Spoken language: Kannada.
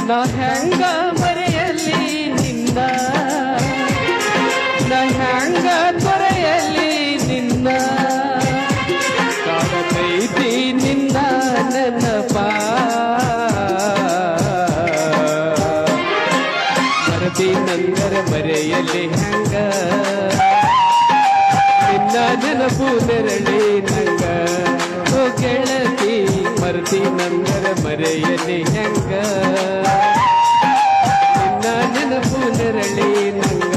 ನಾ ಹೆಂಗ ಮರೆಯಲಿ ನಿನ್ನ, ನಾ ಹೆಂಗ ತೊರೆಯಲಿ ನಿನ್ನ, ಕಾಡತೈತಿ ನಿನ್ನ ನೆನಪ. ಮರತಿ ನಂದರ ಮರೆಯಲಿ ಹೆಂಗ, ನಿನ್ನ ನೆನಪು ನೆರಳಿ ನಂಗ. ಓ ಗೆಳತಿ ಮರತಿ ನಂದರ ಮರೆಯಲಿ ಹೆಂಗ, ನಿನ್ನ ನೆನಪು ನೆರಳಿ ನಂಗ.